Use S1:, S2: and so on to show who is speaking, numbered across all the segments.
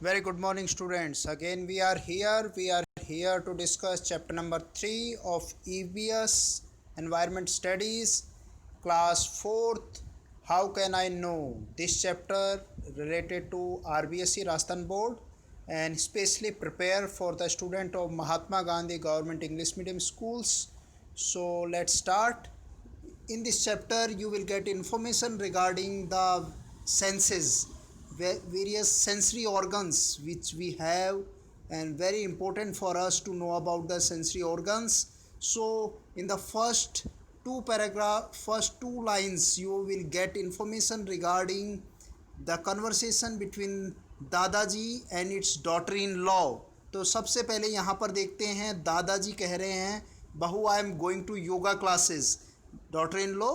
S1: Very good morning, students. Again, we are here. We are here to discuss chapter number 3 of EBS Environment Studies, class 4th. How can I know? This chapter related to RBSC Rajasthan Board and especially prepare for the student of Mahatma Gandhi Government English Medium Schools. So, let's start. In this chapter you will get information regarding the senses, various sensory organs which we have, and very important for us to know about the sensory organs. So in the first two lines you will get information regarding the conversation between दादाजी and it's daughter in law. तो सबसे पहले यहाँ पर देखते हैं, दादाजी कह रहे हैं बहू I am going to yoga classes. Daughter in law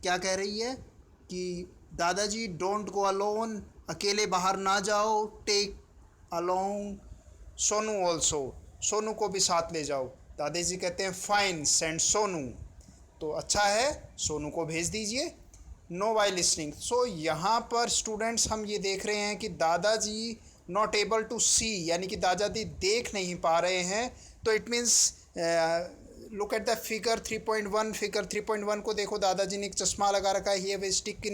S1: क्या कह रही है कि दादाजी डोंट गो अलोन, अकेले बाहर ना जाओ, take along Sonu also, Sonu को भी साथ ले जाओ. दादाजी कहते हैं फाइन सेंड सोनू, तो अच्छा है सोनू को भेज दीजिए. No by listening. सो यहाँ पर स्टूडेंट्स हम ये देख रहे हैं कि दादाजी नॉट एबल टू सी, यानी कि दादाजी देख नहीं पा रहे हैं. तो it means look at the figure 3.1. Figure 3.1 को देखो, दादाजी ने एक चश्मा लगा रखा है. ये स्टिक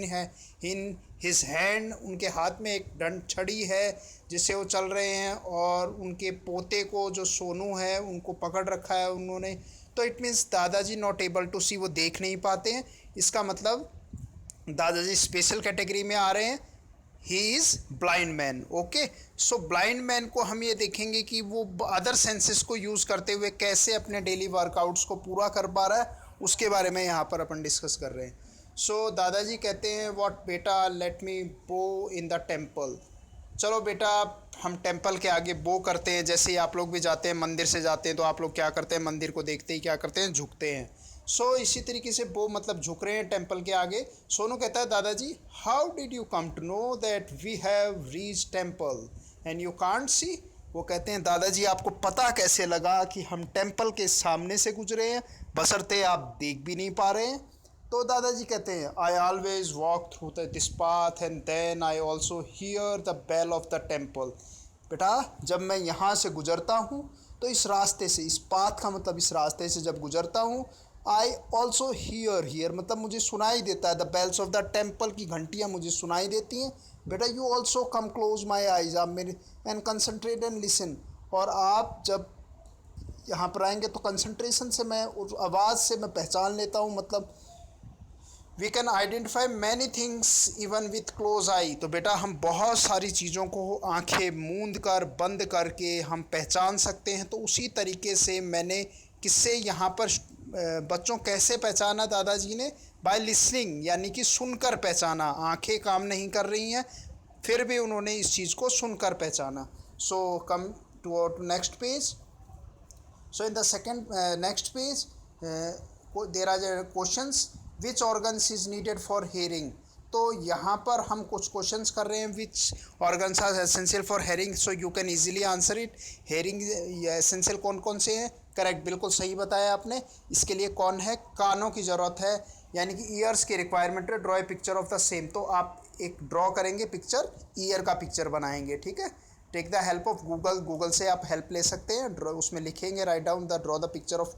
S1: इन हिज हैंड, उनके हाथ में एक दंड छड़ी है जिससे वो चल रहे हैं, और उनके पोते को जो सोनू है उनको पकड़ रखा है उन्होंने. तो इट मीन्स दादाजी नॉट एबल टू सी, वो देख नहीं पाते हैं. इसका मतलब दादाजी स्पेशल कैटेगरी में आ रहे हैं. He is blind man. Okay, so blind man को हम ये देखेंगे कि वो अदर सेंसेस को यूज़ करते हुए कैसे अपने डेली वर्कआउट्स को पूरा कर पा रहा है, उसके बारे में यहाँ पर अपन डिस्कस कर रहे हैं. सो दादाजी कहते हैं व्हाट बेटा, लेट मी बो इन द टेम्पल. चलो बेटा हम टेम्पल के आगे बो करते हैं. जैसे ही आप लोग भी जाते हैं, मंदिर से जाते हैं, तो आप लोग क्या करते हैं, मंदिर को देखते ही क्या करते हैं, झुकते हैं. सो इसी तरीके से बो मतलब झुक रहे हैं टेम्पल के आगे. सोनू कहता है दादाजी how did you come to know that we have reach temple and you can't see. वो कहते हैं दादाजी आपको पता कैसे लगा कि हम टेम्पल के सामने से गुजरे हैं, बशर्ते आप देख भी नहीं पा रहे हैं. तो दादाजी कहते हैं I always walk through this path and then I also hear the bell of the temple. बेटा जब मैं यहाँ से गुजरता हूँ तो इस रास्ते से, इस पाथ का मतलब इस रास्ते से जब गुजरता हूँ, आई ऑल्सो हियर मतलब मुझे सुनाई देता है, the bells of the temple की घंटियाँ मुझे सुनाई देती हैं. बेटा you also come close my eyes, आप मेरे एंड कंसनट्रेट एंड लिसन. और आप जब यहाँ पर आएंगे तो कंसंट्रेशन से मैं उस आवाज़ से मैं पहचान लेता हूँ. मतलब we can identify many things even with close eye. तो बेटा हम बहुत सारी चीज़ों को आंखें मूंद कर, बंद करके हम पहचान सकते हैं. तो उसी तरीके से मैंने किससे यहाँ पर बच्चों कैसे पहचाना दादाजी ने, बाय लिसनिंग, यानी कि सुनकर पहचाना. आंखें काम नहीं कर रही हैं फिर भी उन्होंने इस चीज़ को सुनकर पहचाना. So come to next page. So in the second next page there are questions. Which organs is needed for hearing. तो यहाँ पर हम कुछ क्वेश्चंस कर रहे हैं. Which organs are essential for hearing, so you can easily answer it. Hearing essential कौन कौन से हैं? करेक्ट, बिल्कुल सही बताया आपने. इसके लिए कौन है, कानों की ज़रूरत है, यानी कि ईयर्स की रिक्वायरमेंट है. Draw a picture of the same. तो आप एक ड्रॉ करेंगे पिक्चर, ईयर का पिक्चर बनाएंगे. ठीक है, take the help of Google. Google से आप हेल्प ले सकते हैं. ड्रॉ उसमें लिखेंगे right down the draw the picture of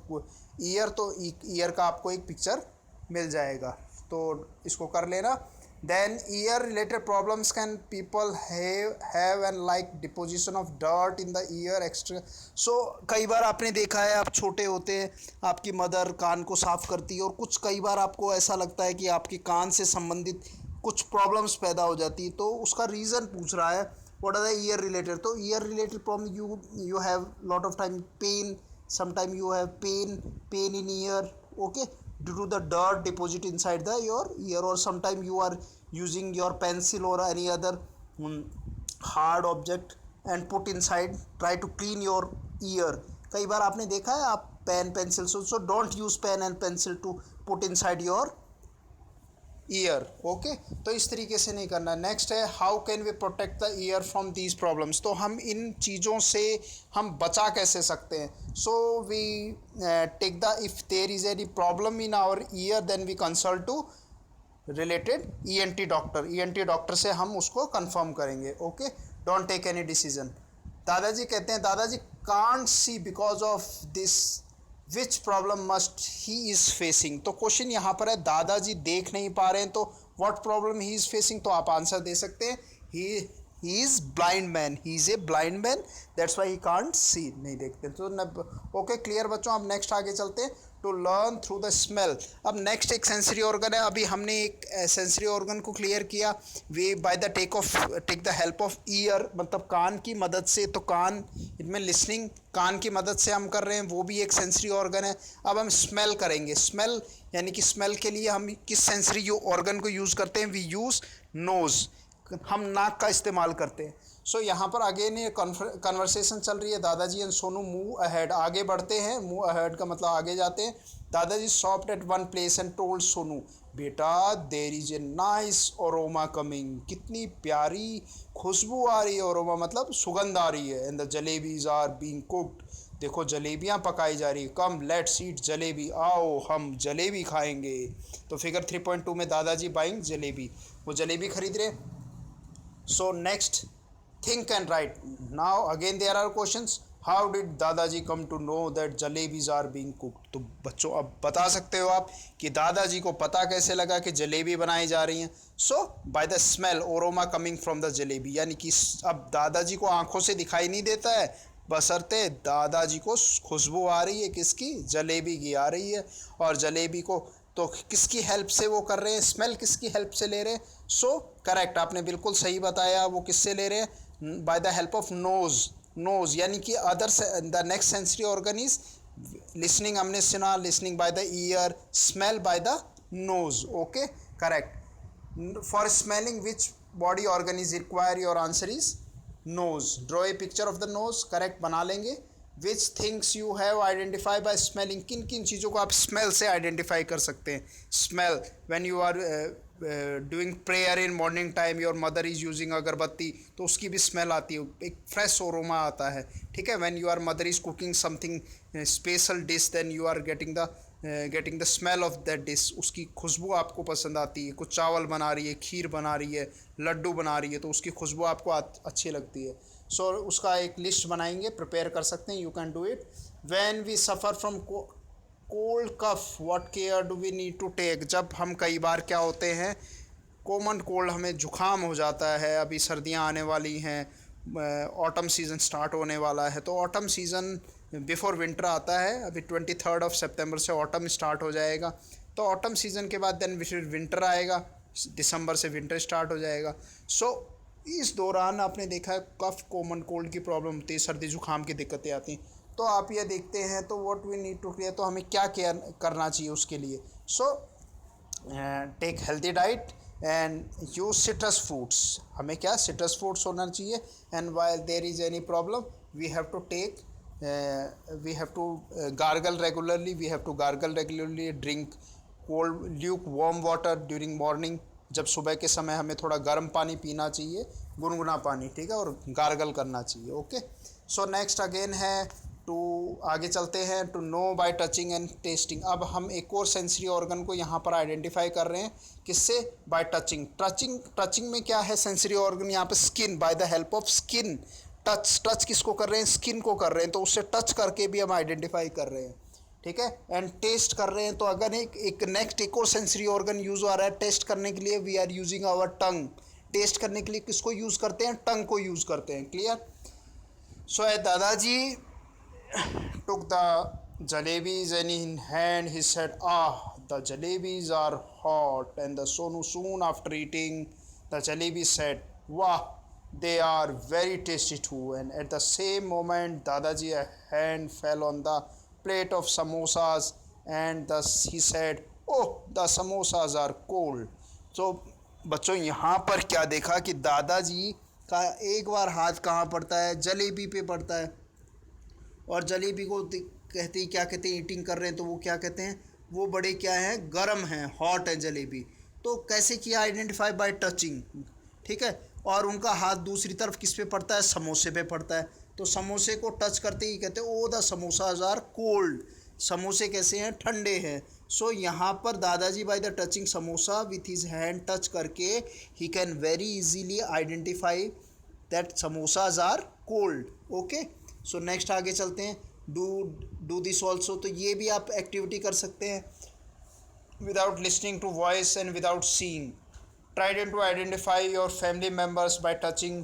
S1: ear, तो ईयर का आपको एक पिक्चर मिल जाएगा. तो इसको कर लेना. Then ear related problems can people have and like deposition of dirt in the ear extra. So कई बार आपने देखा है, आप छोटे होते हैं, आपकी मदर कान को साफ़ करती है, और कुछ कई बार आपको ऐसा लगता है कि आपके कान से संबंधित कुछ प्रॉब्लम्स पैदा हो जाती है. तो उसका रीज़न पूछ रहा है what are the ear related. तो ear related problem, you have lot of time pain, sometime you have pain in ear, okay, due to the dirt deposit inside the your ear, or sometime you are using your pencil or any other hard object and put inside, try to clean your ear. कई बार आपने देखा है आप pen pencil, so don't use pen and pencil to put inside your ear. Okay, तो इस तरीके से नहीं करना. नेक्स्ट है how can we protect the ear from these problems. तो हम इन चीज़ों से हम बचा कैसे सकते हैं. So we take the, if there is any problem in our ear then we consult to related ENT doctor, ENT doctor से हम उसको कंफर्म करेंगे। Okay, don't take any decision. दादाजी कहते हैं दादाजी can't see because of this which problem must he is facing. तो question यहाँ पर है दादाजी देख नहीं पा रहे हैं, तो what problem he is facing, तो आप आंसर दे सकते हैं he is blind man, he is a blind man, that's why he can't see, नहीं देखते। तो ओके क्लियर बच्चों, अब नेक्स्ट आगे चलते हैं। To learn through the smell. अब नेक्स्ट एक सेंसरी ऑर्गन है, अभी हमने एक सेंसरी ऑर्गन को क्लियर किया, way by the take the help of ear, मतलब कान की मदद से। तो कान इनमें लिसनिंग कान की मदद से हम कर रहे हैं, वो भी एक सेंसरी ऑर्गन है। अब हम स्मेल करेंगे, स्मेल यानी कि स्मेल के लिए हम किस सेंसरी ऑर्गन को यूज़ करते हैं, वी यूज़ नोज़, हम नाक का इस्तेमाल करते हैं। सो यहाँ पर अगेन ये कन्वर्सेशन चल रही है, दादाजी एंड सोनू मूव अहेड, आगे बढ़ते हैं, मूव अहेड का मतलब आगे जाते हैं। दादाजी stopped at one place and told Sonu, बेटा there is a nice aroma coming, कितनी प्यारी खुशबू आ रही है, अरोमा मतलब सुगंध आ रही है, and the jalebis are being cooked, देखो जलेबियाँ पकाई जा रही है, कम लेट्स ईट जलेबी, आओ हम जलेबी खाएंगे। तो फिगर 3.2 में दादाजी बाइंग जलेबी, वो जलेबी खरीद रहे। So next think and write. Now again there are questions. How did दादाजी come to know that jalebis are being cooked? तो बच्चों अब बता सकते हो आप कि दादाजी को पता कैसे लगा कि जलेबी बनाई जा रही हैं। So by the smell aroma coming from the jalebi, यानी कि अब दादाजी को आंखों से दिखाई नहीं देता है, बशर्ते दादाजी को खुशबू आ रही है, किसकी, जलेबी की आ रही है। और जलेबी को तो किसकी हेल्प से वो कर रहे हैं, स्मेल किसकी हेल्प से ले रहे हैं। सो करेक्ट, आपने बिल्कुल सही बताया, वो किससे ले रहे हैं, by the help of nose, nose यानी कि other the next sensory organ is listening, हमने सुना, listening by the ear, smell by the nose. Okay correct. For smelling which body organ is require, your answer is nose, draw a picture of the nose, correct बना लेंगे। Which things you have identify by smelling, किन किन चीज़ों को आप smell से identify कर सकते हैं। Smell when you are doing prayer in morning time, your mother is using अगरबत्ती, तो उसकी भी स्मेल आती है, एक फ्रेश ओरोमा आता है, ठीक है। When your mother is cooking something special dish, then you are getting the smell of that dish, उसकी खुशबू आपको पसंद आती है। कुछ चावल बना रही है, खीर बना रही है, लड्डू बना रही है, तो उसकी खुशबू आपको अच्छी लगती है। सो उसका एक लिस्ट बनाएंगे, प्रिपेयर कर सकते हैं, you can do it. When we suffer from cold cough, what care do we need to take, जब हम कई बार क्या होते हैं, कॉमन कोल्ड, हमें जुखाम हो जाता है, अभी सर्दियां आने वाली हैं, ऑटम सीज़न स्टार्ट होने वाला है, तो ऑटम सीज़न बिफोर विंटर आता है, अभी 23 सितंबर से ऑटम स्टार्ट हो जाएगा, तो ऑटम सीज़न के बाद देन फिर विंटर आएगा, दिसंबर से विंटर स्टार्ट हो जाएगा। सो इस दौरान आपने देखा है कफ कॉमन कोल्ड की प्रॉब्लम होती है, सर्दी जुकाम की दिक्कतें आती हैं, तो आप ये देखते हैं, तो what we need to clear, तो हमें क्या केयर करना चाहिए उसके लिए। So take healthy diet and use citrus fruits, हमें क्या सिट्रस फ्रूट्स होना चाहिए। And while there is any problem we have to take we have to gargle regularly, we have to gargle regularly, drink cold lukewarm water during morning, जब सुबह के समय हमें थोड़ा गर्म पानी पीना चाहिए, गुनगुना पानी, ठीक है, और गार्गल करना चाहिए। ओके सो नेक्स्ट अगेन है टू, आगे चलते हैं, to know by touching and tasting. अब हम एक और सेंसरी ऑर्गन को यहाँ पर आइडेंटिफाई कर रहे हैं, किससे, बाय टचिंग। टचिंग में क्या है सेंसरी ऑर्गन, यहाँ पे skin, bye the help of skin, touch किसको कर रहे हैं, स्किन को कर रहे हैं, तो उससे टच करके भी हम आइडेंटिफाई कर रहे हैं, ठीक है। एंड टेस्ट कर रहे हैं, तो अगर एक नेक्स्ट एक और सेंसरी ऑर्गन यूज़ हो रहा है टेस्ट करने के लिए, we are using our tongue, taste करने के लिए किसको यूज़ करते हैं, टंग को यूज़ करते हैं, क्लियर। सो दादाजी took the jalebis in hand, he said, ah, the jalebis are hot, and the Sonu soon after eating the jalebis said, wow, they are very tasty too. And at the same moment Dadaji a hand fell on the plate of samosas, and thus he said, oh, the samosas are cold. So बच्चों यहाँ पर क्या देखा कि दादाजी का एक बार हाथ कहाँ पड़ता है, जलेबी पे पड़ता है, और जलेबी को कहते हैं, क्या कहते हैं, ईटिंग कर रहे हैं, तो वो क्या कहते हैं, वो बड़े क्या हैं, गर्म हैं, हॉट है जलेबी। तो कैसे किया, आइडेंटिफाई बाय टचिंग, ठीक है। और उनका हाथ दूसरी तरफ किस पे पड़ता है, समोसे पे पड़ता है, तो समोसे को टच करते ही कहते हैं, oh the samosas are cold, समोसे कैसे हैं, ठंडे हैं। सो यहाँ पर दादाजी by the touching samosa with his hand touch करके ही can very easily identify that samosas are cold. Okay, so next आगे चलते हैं. डू डू दिस ऑल्सो, तो ये भी आप एक्टिविटी कर सकते हैं. Without listening to voice and without seeing, try to identify your family members by touching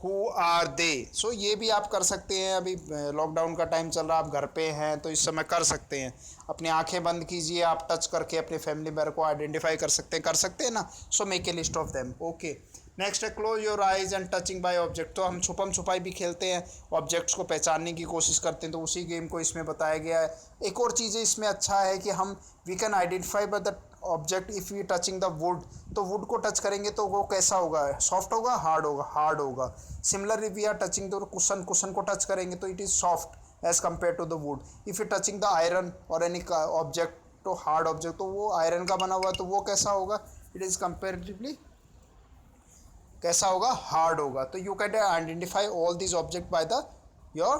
S1: who are they. So ये भी आप कर सकते हैं. अभी लॉकडाउन का टाइम चल रहा है, आप घर पे हैं तो इस समय कर सकते हैं. अपनी आंखें बंद कीजिए, आप टच करके अपने फैमिली मेम्बर को आइडेंटिफाई कर सकते हैं ना. So make a list of them. Okay, next है close your eyes and touching by object. तो हम छुपम छुपाई भी खेलते हैं, ऑब्जेक्ट्स को पहचानने की कोशिश करते हैं, तो उसी गेम को इसमें बताया गया है. एक और चीज़ इसमें अच्छा है कि हम we can identify by the object if you touching the wood. तो वुड को टच करेंगे तो वो कैसा होगा, सॉफ्ट होगा, हार्ड होगा, हार्ड होगा. Similarly we are touching the cushion, cushion को टच करेंगे तो it is soft as compare to the wood. If you touching the iron और एनी ऑब्जेक्ट, तो हार्ड ऑब्जेक्ट, तो वो आयरन का बना हुआ, तो वो कैसा होगा, इट इज़ कंपेरेटिवली कैसा होगा, हार्ड होगा. तो you can identify all this object by the your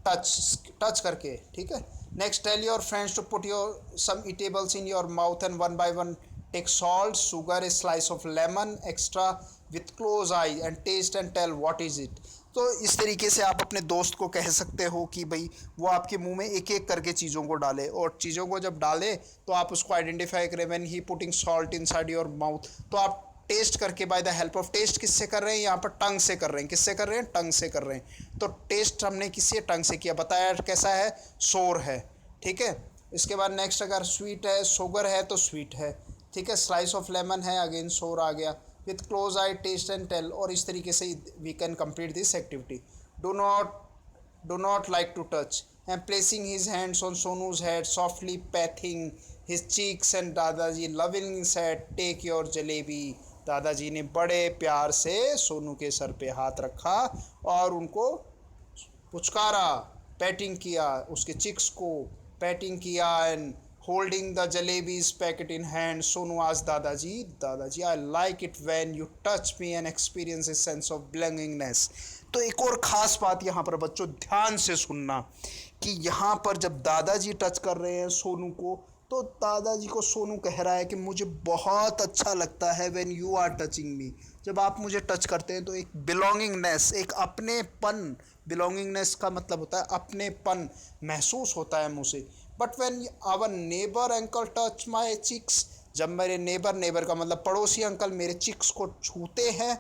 S1: touch करके. ठीक है. Next, tell your friends to put your some eatables in your mouth and one by one take salt, sugar, a slice of lemon extra with close eye and taste and tell what is it. तो इस तरीके से आप अपने दोस्त को कह सकते हो कि भाई वो आपके मुंह में एक एक करके चीज़ों को डाले, और चीज़ों को जब डाले तो आप उसको आइडेंटिफाई करें. When he putting salt inside your mouth, तो आप टेस्ट करके by the help of taste किससे कर रहे हैं, यहाँ पर टंग से कर रहे हैं. किससे कर रहे हैं, टंग से कर रहे हैं. तो टेस्ट हमने किससे, टंग से किया. बताया कैसा है, सोर है. ठीक है. इसके बाद नेक्स्ट, अगर स्वीट है, शुगर है तो स्वीट है. ठीक है. स्लाइस ऑफ लेमन है, अगेन सोर आ गया. With close eye taste and tell, और इस तरीके से we can complete this activity. Do not like to touch and placing his hands on Sonu's head softly patting his cheeks and दादाजी loving said take your jalebi. दादाजी ने बड़े प्यार से सोनू के सर पे हाथ रखा और उनको पुचकारा, पैटिंग किया, उसके चिक्स को पैटिंग किया. And holding the jalebis packet in hand, Sonu आज दादाजी, दादाजी I like it when you touch me and experience a sense of belongingness. तो एक और ख़ास बात यहाँ पर बच्चों ध्यान से सुनना कि यहाँ पर जब दादाजी टच कर रहे हैं सोनू को, तो दादाजी को सोनू कह रहा है कि मुझे बहुत अच्छा लगता है when you are touching me. जब आप मुझे टच करते हैं तो एक बिलोंगिंगनेस, एक अपनेपन, बिलोंगिंगनेस का मतलब होता है अपनेपन महसूस होता है मुझे. But when our neighbour uncle touch my cheeks, जब मेरे नेबर का मतलब पड़ोसी अंकल मेरे चिक्स को छूते हैं,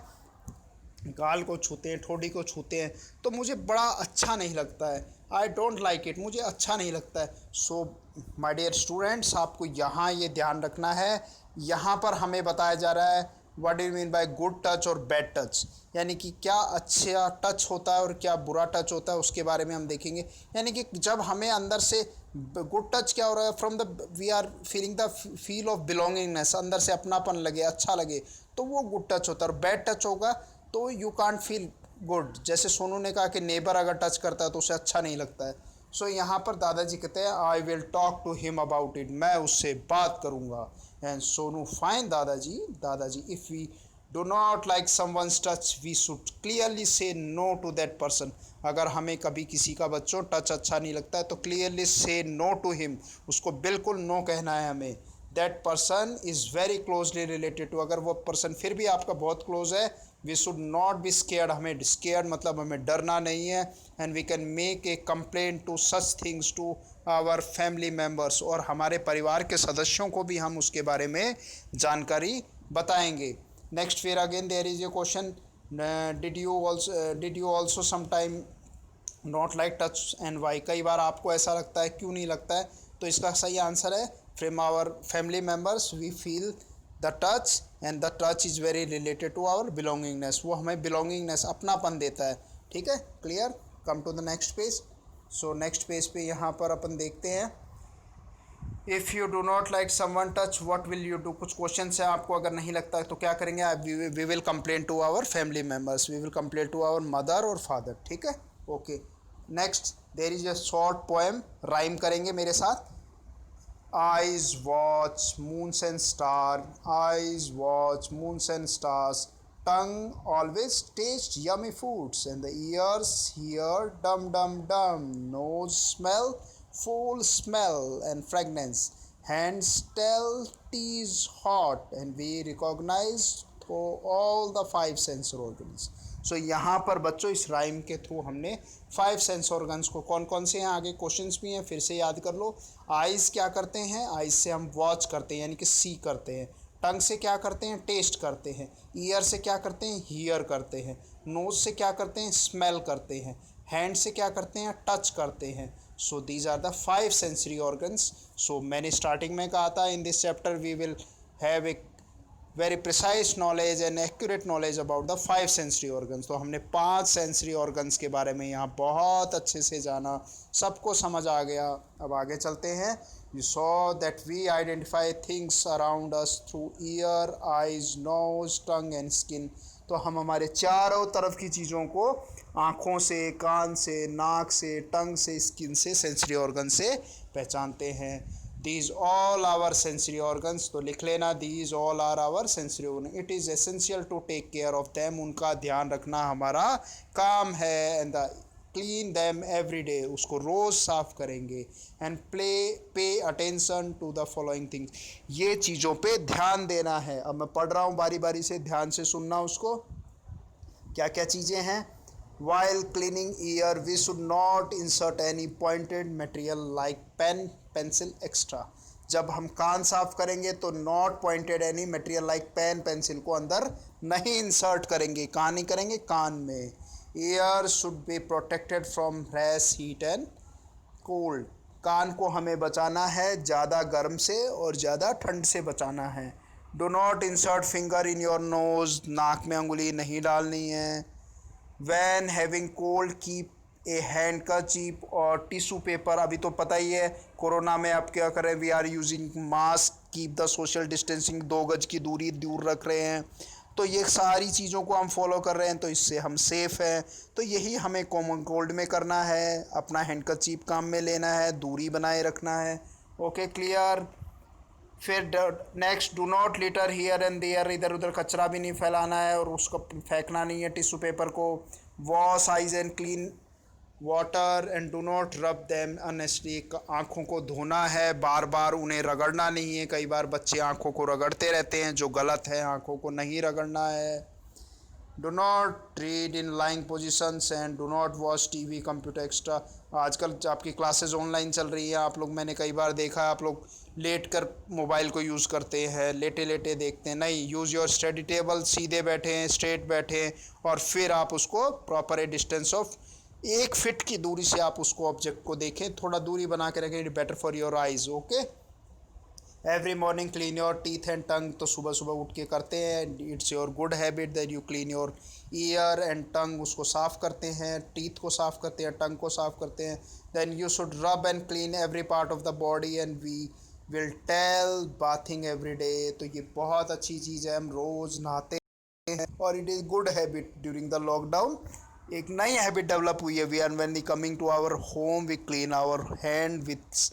S1: गाल को छूते हैं, ठोड़ी को छूते हैं, तो मुझे बड़ा अच्छा नहीं लगता है. आई डोंट लाइक इट, मुझे अच्छा नहीं लगता है. सो माय डियर स्टूडेंट्स, आपको यहाँ ये ध्यान रखना है. यहाँ पर हमें बताया जा रहा है what do you mean by good touch और बैड टच, यानी कि क्या अच्छा टच होता है और क्या बुरा टच होता है, उसके बारे में हम देखेंगे. यानी कि जब हमें अंदर से गुड टच क्या हो रहा है, from the we are feeling the feel of belongingness, अंदर से अपनापन लगे, अच्छा लगे, तो वो गुड टच होता है. और बैड टच होगा तो यू कांट फील गुड. जैसे सोनू ने कहा कि नेबर अगर टच करता है तो उसे अच्छा नहीं लगता है. सो यहाँ पर दादाजी कहते हैं I will talk to him about it, मैं उससे बात करूँगा. एंड सोनू फाइन दादाजी, दादाजी if we do not like someone's touch we should clearly say no to that person. अगर हमें कभी किसी का बच्चों टच अच्छा नहीं लगता है तो clearly say no to him, उसको बिल्कुल नो कहना है हमें. That person is very closely related to, अगर वो पर्सन फिर भी आपका बहुत क्लोज है, we should not be scared, हमें स्केयर्ड मतलब हमें डरना नहीं है. And we can make a complaint to such things to our family members, और हमारे परिवार के सदस्यों को भी हम उसके बारे में जानकारी बताएंगे. नेक्स्ट, फिर again there is a question, did you also sometime not like touch and why. कई बार आपको ऐसा लगता है, क्यों नहीं लगता है, तो इसका सही आंसर है from our family members we feel the touch and the touch is very related to our belongingness. वो हमें बिलोंगिंगनेस, अपनापन देता है. ठीक है, clear. Come to the next page. So next page पे यहाँ पर अपन देखते हैं if you do not like someone touch what will you do. कुछ क्वेश्चन है, आपको अगर नहीं लगता है तो क्या करेंगे, we will complain to our family members, we will complain to our mother और फादर. ठीक है, okay. Next, there is a short poem, rhyme करेंगे मेरे साथ. Eyes watch moons and stars, eyes watch moons and stars, tongue always taste yummy foods, and the ears hear dum dum dum, nose smell full smell and fragrance, hands tell tea is hot and we recognize through all the five sense organs. सो यहाँ पर बच्चों इस rhyme के through हमने five sense organs को कौन कौन से हैं आगे क्वेश्चंस भी हैं फिर से याद कर लो. आइज़ क्या करते हैं, आइज़ से हम वॉच करते हैं यानी कि सी करते हैं. टंग से क्या करते हैं, टेस्ट करते हैं. ईयर से क्या करते हैं, हीयर करते हैं. नोज से क्या करते हैं, स्मेल करते हैं. हैंड से क्या करते हैं, टच करते हैं. So these are the five sensory organs. So मैंने स्टार्टिंग में कहा था in this chapter we will have a very precise knowledge and accurate knowledge about the five sensory organs. तो हमने पांच सेंसरी ऑर्गन्स के बारे में यहाँ बहुत अच्छे से जाना, सबको समझ आ गया. अब आगे चलते हैं. You saw that we identify things around us through ear, eyes, nose, tongue and skin. तो हम हमारे चारों तरफ की चीज़ों को आँखों से, कान से, नाक से, टंग से, स्किन से, सेंसरी ऑर्गन से पहचानते हैं. These all our sensory organs. तो लिख लेना these all are our sensory organs. It is essential to take care of them. उनका ध्यान रखना हमारा काम है. And the clean them every day. उसको रोज़ साफ करेंगे. And pay attention to the following things. ये चीज़ों पे ध्यान देना है. अब मैं पढ़ रहा हूँ बारी बारी से, ध्यान से सुनना उसको. क्या क्या चीज़ें हैं. While cleaning ear, we should not insert any pointed material like pen, pencil, etc. जब हम कान साफ करेंगे तो not pointed any material like pen, pencil को अंदर नहीं इंसर्ट करेंगे. कहाँ नहीं करेंगे, कान में. Ear should be protected from rash, heat and cold. कान को हमें बचाना है ज़्यादा गर्म से और ज़्यादा ठंड से बचाना है. Do not insert finger in your nose. नाक में अंगुली नहीं डालनी है. When having cold, keep a handkerchief और टिश्यू पेपर. अभी तो पता ही है कोरोना में आप क्या करें, we are using mask, keep the social distancing, 2 गज की दूरी दूर रख रहे हैं. तो ये सारी चीज़ों को हम फॉलो कर रहे हैं तो इससे हम सेफ़ हैं. तो यही हमें कॉमन कोल्ड में करना है. अपना हैंडकरचीफ काम में लेना है, दूरी बनाए रखना है. Okay, clear. फिर next, do not litter here and there. इधर उधर कचरा भी नहीं फैलाना है और उसको फेंकना नहीं है टिश्यू पेपर को. Wash eyes and clean water and do not रब देम अननेसेसरी. आँखों को धोना है, बार बार उन्हें रगड़ना नहीं है. कई बार बच्चे आँखों को रगड़ते रहते हैं जो गलत है. आँखों को नहीं रगड़ना है. Do not read in lying positions and do not watch TV, computer extra. आजकल आपकी क्लासेस ऑनलाइन चल रही है. आप लोग, मैंने कई बार देखा है आप लोग लेट कर मोबाइल को यूज़ करते हैं, लेटे लेटे देखते हैं. नहीं, यूज़ योर स्टडी टेबल. सीधे बैठे हैं, स्ट्रेट बैठे हैं और फिर आप उसको proper A distance of 1 feet की दूरी से आप उसको ऑब्जेक्ट को देखें. थोड़ा दूरी बना के रखें. It better for your eyes. Okay. Every morning clean your teeth and tongue. तो सुबह सुबह उठ के करते हैं. It's your good habit that you clean your year and tongue. उसको साफ़ करते हैं, टीथ को साफ़ करते हैं, टंग को साफ़ करते हैं. Then you should rub and clean every part of the body and we will tell bathing every day. तो ये बहुत अच्छी चीज़ है, हम रोज़ नहाते हैं और it is good habit. During the lockdown एक नई हैबिट डेवलप हुई है. We are when we coming to our home we clean our hand with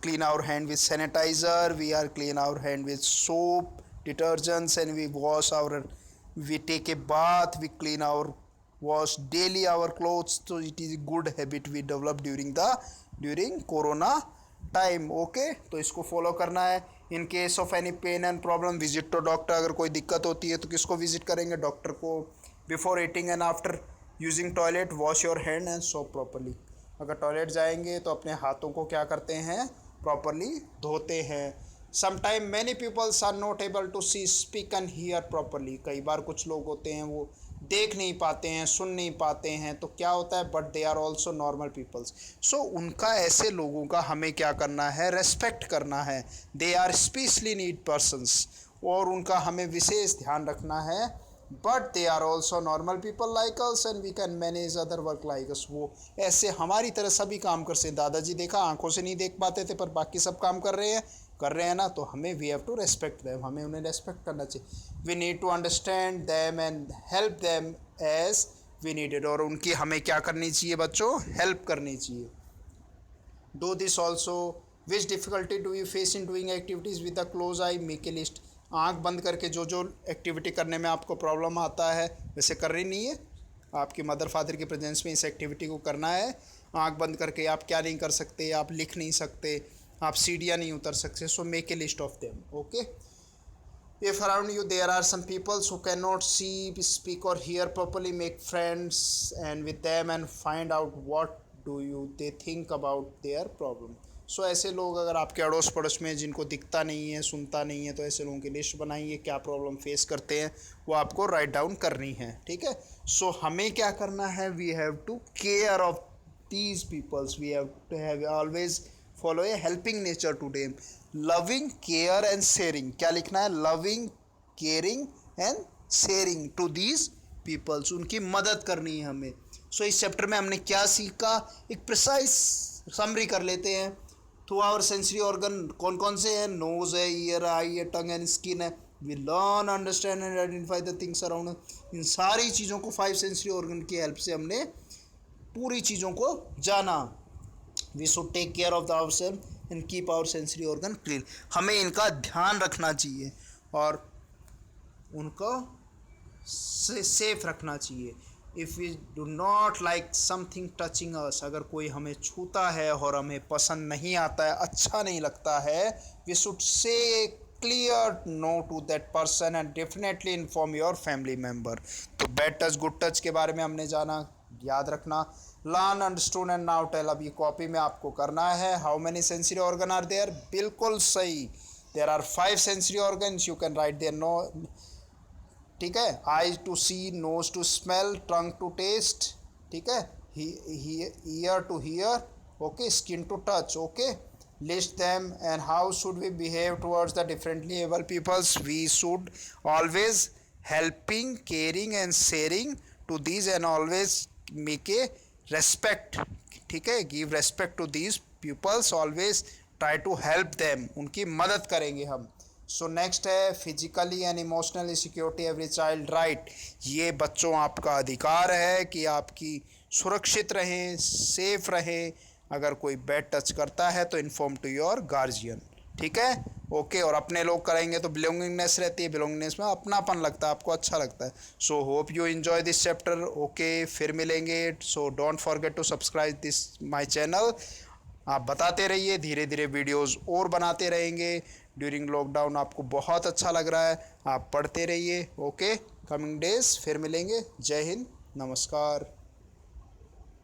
S1: clean our hand with sanitizer. We are clean our hand with soap, detergents, and we take a bath. We clean our wash daily our clothes. So it is a good habit we develop during corona time. Okay, तो इसको follow करना है. In case of any pain and problem visit to doctor. अगर कोई दिक्कत होती है तो किसको विजिट करेंगे, डॉक्टर को. Before eating and after using toilet wash your hand and soap properly. अगर टॉयलेट जाएंगे तो अपने हाथों को क्या करते हैं, प्रॉपरली धोते हैं. Sometime many peoples are not able to see, speak and hear properly. कई बार कुछ लोग होते हैं वो देख नहीं पाते हैं, सुन नहीं पाते हैं. तो क्या होता है, but they are also normal peoples. So उनका, ऐसे लोगों का हमें क्या करना है, रेस्पेक्ट करना है. They are specially need persons और उनका हमें विशेष ध्यान रखना है. But they are also normal people like us and we can manage other work like us. वो ऐसे हमारी तरह सभी काम कर सकते. दादाजी देखा आंखों से नहीं देख पाते थे पर बाकी सब काम कर रहे हैं ना. तो हमें we have to respect them. हमें उन्हें रेस्पेक्ट करना चाहिए. We need to understand them and help them as we needed. और उनकी हमें क्या करनी चाहिए बच्चों, हेल्प करनी चाहिए. Do this also. Which difficulty do you face in doing activities with the close I. Make a list. आँख बंद करके जो जो एक्टिविटी करने में आपको प्रॉब्लम आता है वैसे करनी नहीं है. आपके मदर फादर की प्रेजेंस में इस एक्टिविटी को करना है. आँख बंद करके आप क्या नहीं कर सकते, आप लिख नहीं सकते, आप सीढ़ियाँ नहीं उतर सकते. सो make a list of them. Okay. If around you there are some people who cannot see, speak or hear properly, make friends and with them and find out what do you they think about their problem. सो ऐसे लोग अगर आपके अड़ोस पड़ोस में जिनको दिखता नहीं है, सुनता नहीं है, तो ऐसे लोगों की लिस्ट बनाइए, क्या प्रॉब्लम फेस करते हैं वो आपको राइट डाउन करनी है. ठीक है. सो हमें क्या करना है, we have to care of these peoples. We have to have always follow a helping nature to them. Loving, care and sharing. क्या लिखना है, loving, caring and sharing to these peoples. उनकी मदद करनी है हमें. सो इस चैप्टर में हमने क्या सीखा, एक प्रिसाइज समरी कर लेते हैं. थ्रू आवर सेंसरी ऑर्गन कौन कौन से हैं, नोज है, ईयर, आई है, टंग एंड स्किन है. We learn, understand and identify the things around. इन सारी चीज़ों को 5 सेंसरी ऑर्गन की हेल्प से हमने पूरी चीज़ों को जाना. We should take care of the ourselves and keep our sensory organ clean. हमें इनका ध्यान रखना चाहिए और उनको सेफ रखना चाहिए. If we do not like something touching us, अगर कोई हमें छूता है और हमें पसंद नहीं आता है, अच्छा नहीं लगता है, we should say clear no to that person and definitely inform your family member. तो बैड टच गुड टच के बारे में हमने जाना, याद रखना. Learn, understood and now tell. अब ये कॉपी में आपको करना है. How many sensory organ are there, बिल्कुल सही. There are 5 sensory organs. You can write there. No, ठीक है. Eyes to see, nose to smell, tongue to test, ठीक है, ear to hear, okay, skin to touch. Okay, list them. And how should we behave towards the differently able peoples? We should always helping, caring and sharing to these and always make a respect. ठीक है, give respect to these pupils, always try to help them. उनकी मदद करेंगे हम. So next है physically and emotionally security every child right. ये बच्चों आपका अधिकार है कि आपकी सुरक्षित रहें, सेफ रहें. अगर कोई बैड टच करता है तो इन्फॉर्म टू योर गार्जियन. ठीक है. ओके. और अपने लोग करेंगे तो बिलोंगिंगनेस रहती है. बिलोंगिंगनेस में अपनापन लगता है, आपको अच्छा लगता है. So hope you enjoy this chapter. Okay, फिर मिलेंगे. So don't forget to subscribe this my channel. आप बताते रहिए, धीरे धीरे वीडियोस और बनाते रहेंगे. ड्यूरिंग लॉकडाउन आपको बहुत अच्छा लग रहा है, आप पढ़ते रहिए. ओके, कमिंग डेज फिर मिलेंगे. जय हिंद, नमस्कार.